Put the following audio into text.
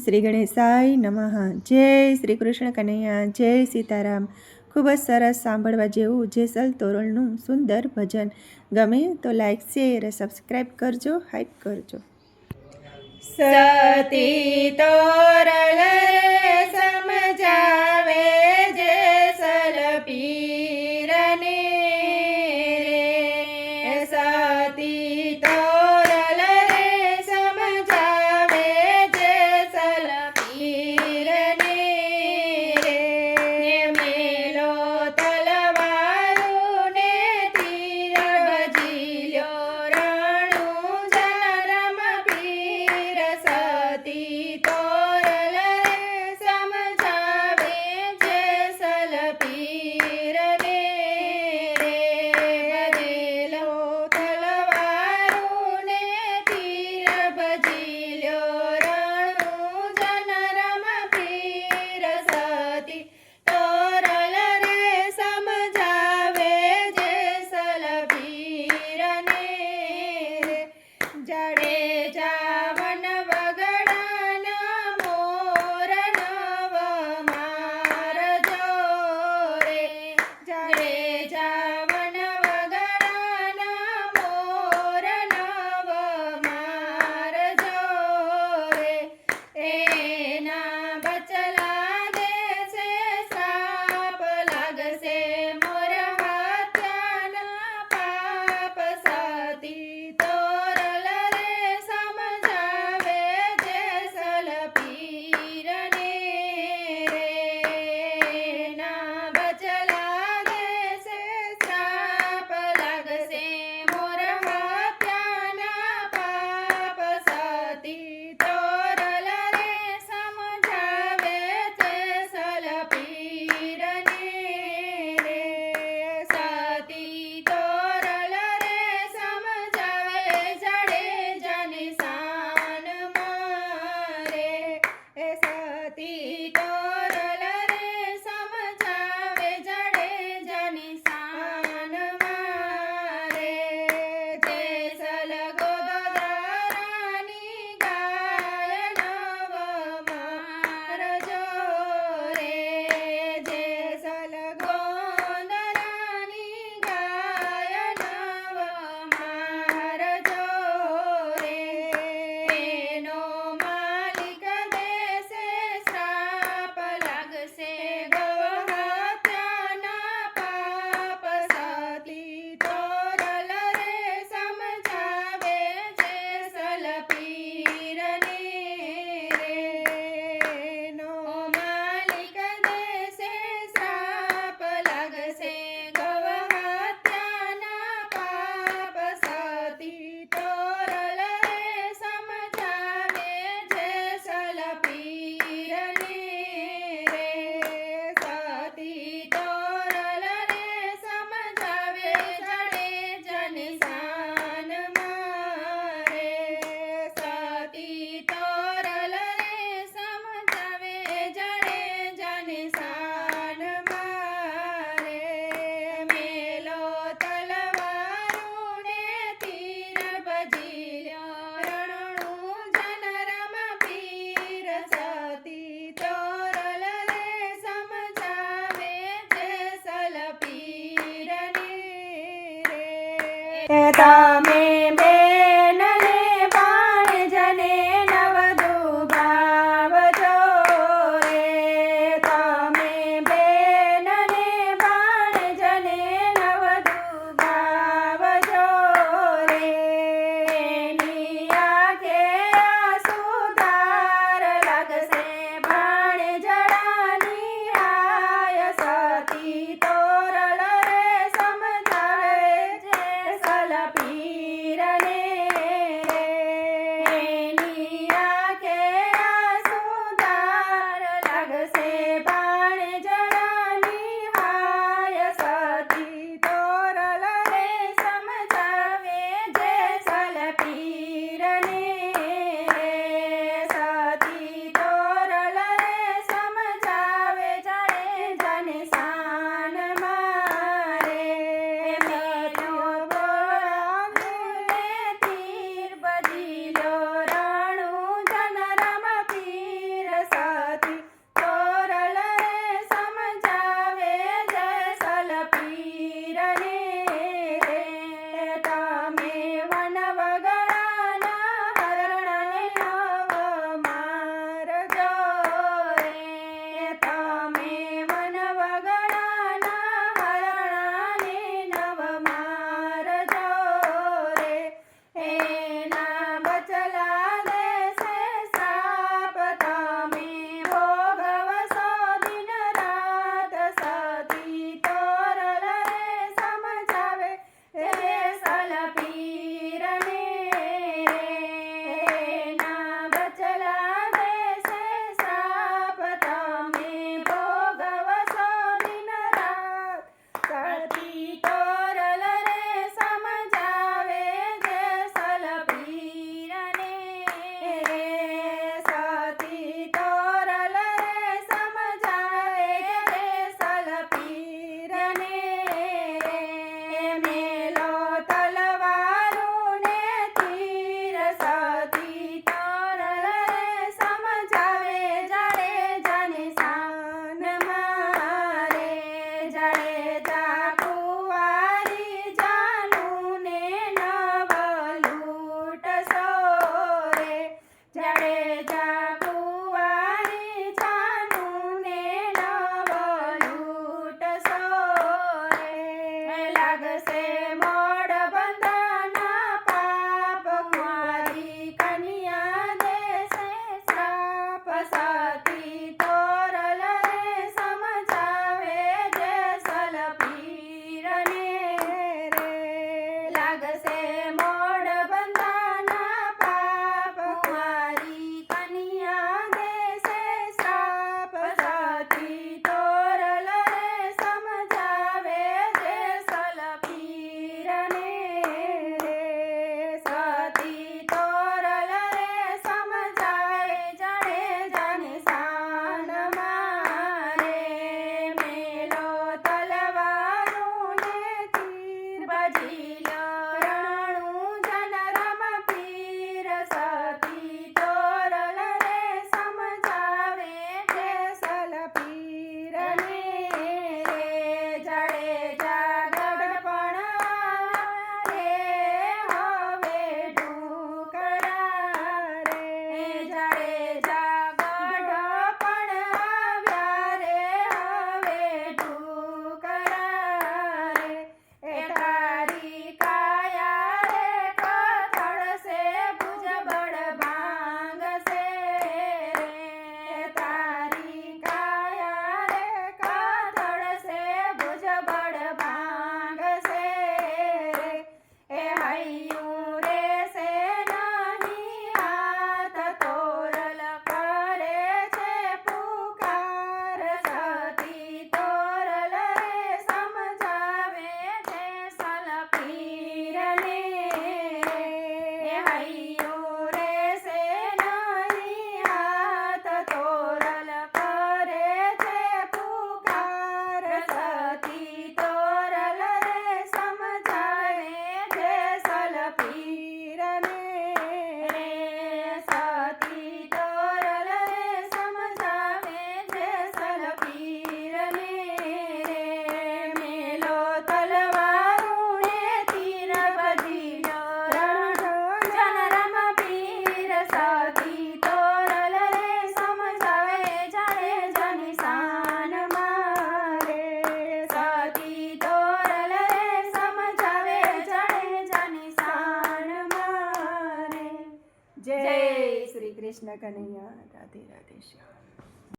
શ્રી ગણેશાય નમઃ। જય શ્રી કૃષ્ણ કનૈયા, જય સીતારામ। ખૂબ જ સરસ સાંભળવા જેવું જેસલ તોરલનું સુંદર ભજન। ગમે તો લાઈક શેર સબસ્ક્રાઈબ કરજો, હાઈપ કરજો। સતી તોરલ રે સમજાવે જેસલ પીરને રે, સતી તોરલ રે સમજાવે જેસલ પીરને રે। મેલો તલવારું ને તીર બજીલ્યો રણું જનરમ પીર, સતી તોરલ રે સમજાવે જેસલ પીરને રે। બજેલો તલવારું ને તીર બજીલ્યો રણું જનરમ પીર, સતી તોરલ રે સમજાવે જેસલ પીરને રે। જાડેજા વન વગડાના મોર નવ મારજો રે, જાડેજા વન વગડાના મોર નવ મારજો રે। એના બચલા દેશે શ્રાપ લાગશે મોર હત્યાના પાપ, સતી તોરલ રે સમજાવે જેસલ પીરને રે। એના બચલા દેશે શ્રાપ લાગશે મોર હત્યાના પાપ, સતી તોરલ રે સમજાવે જેસલ પીરને રે। સતી તોરલ રે સમજાવે જાડેજાની શાન મારે, સતી તોરલ રે સમજાવે જાડેજાની શાન મારે। જેસલ ગોદરાની ગાય નવ મારજો રે, જેસલ ગોંદરાની ગાય નવ મારજો રે। એનો માલિક દેશે શ્રાપ લાગશે ગૌ હત્યાના પાપ, સતી તોરલ રે સમજાવે જેસલ પીરને રે। એનો માલિક દેશે શ્રાપ લાગશે ગૌ હત્યાના પાપ, સતી તોરલ રે સમજાવે જેસલ પીરને રે। સતી તોરલ રે સમજાવે જાડેજાની શાન મારે, સતી તોરલ રે સમજાવે જાડેજાની શાન મારે। મેલો તલવારું ને તીર બજીલ્યો રણું જનરમ પીર, સતી તોરલ રે સમજાવે જેસલ પીરને રે। તમે બેનને ભાણજને નવ દુભાવજો રે, તમે બેનને ભાણજને નવ દુભાવજો રે। એની આંખે આંસુધાર લાગશે ભાણજડાની હાય, સતી તોરલ રે સમજાવે જેસલ પીરને હરશે મોઢ બંધાના પાપ કુંવારી કન્યા દેશે શ્રાપ સતી તોરલ રે સમજાવે જેસલ પીરને રે સતી તોરલ રે સમજાવે જાણે જાને શાન મારે મેલો તલવારું ને તીર બાજી રણું જન રમ પીર સતી તોરલ રે સમજાવે જેસલ પીરને રે જાડેજા ગઢપણ રે હવે ઢોકળા રે જાડેજા ગઢપણ આવ્યા રે હવે ઢોકળા રે એ તારી કાયા રે કથળશે ભુજબળ ભાંગશે રે તારી કાયા રે કથળશે ભુજબળ ભાંગશે રે એ હૈયું રેશે નહીં હાથ તોરલ કરે છે પુકાર સતી તોરલ રે સમજાવે જેસલ પીરને એ હૈયું રેશે નહીં હાથ તોરલ કરે છે પુકાર સતી તોરલ રે સમજાવે જેસલ પીરને રે સતી તોરલ રે સમજાવે જેસલ પીરને રે મેલો તલવારું ને તીર બધી રણો જન રમ પીર સતી તોરલ રે સમજાવે જાણે જન શાન મારે સતી તોરલ રે સમજાવે જાણે જન શાન મારે. જય શ્રી કૃષ્ણ કનૈયા રાધે રાધે શ્યામ.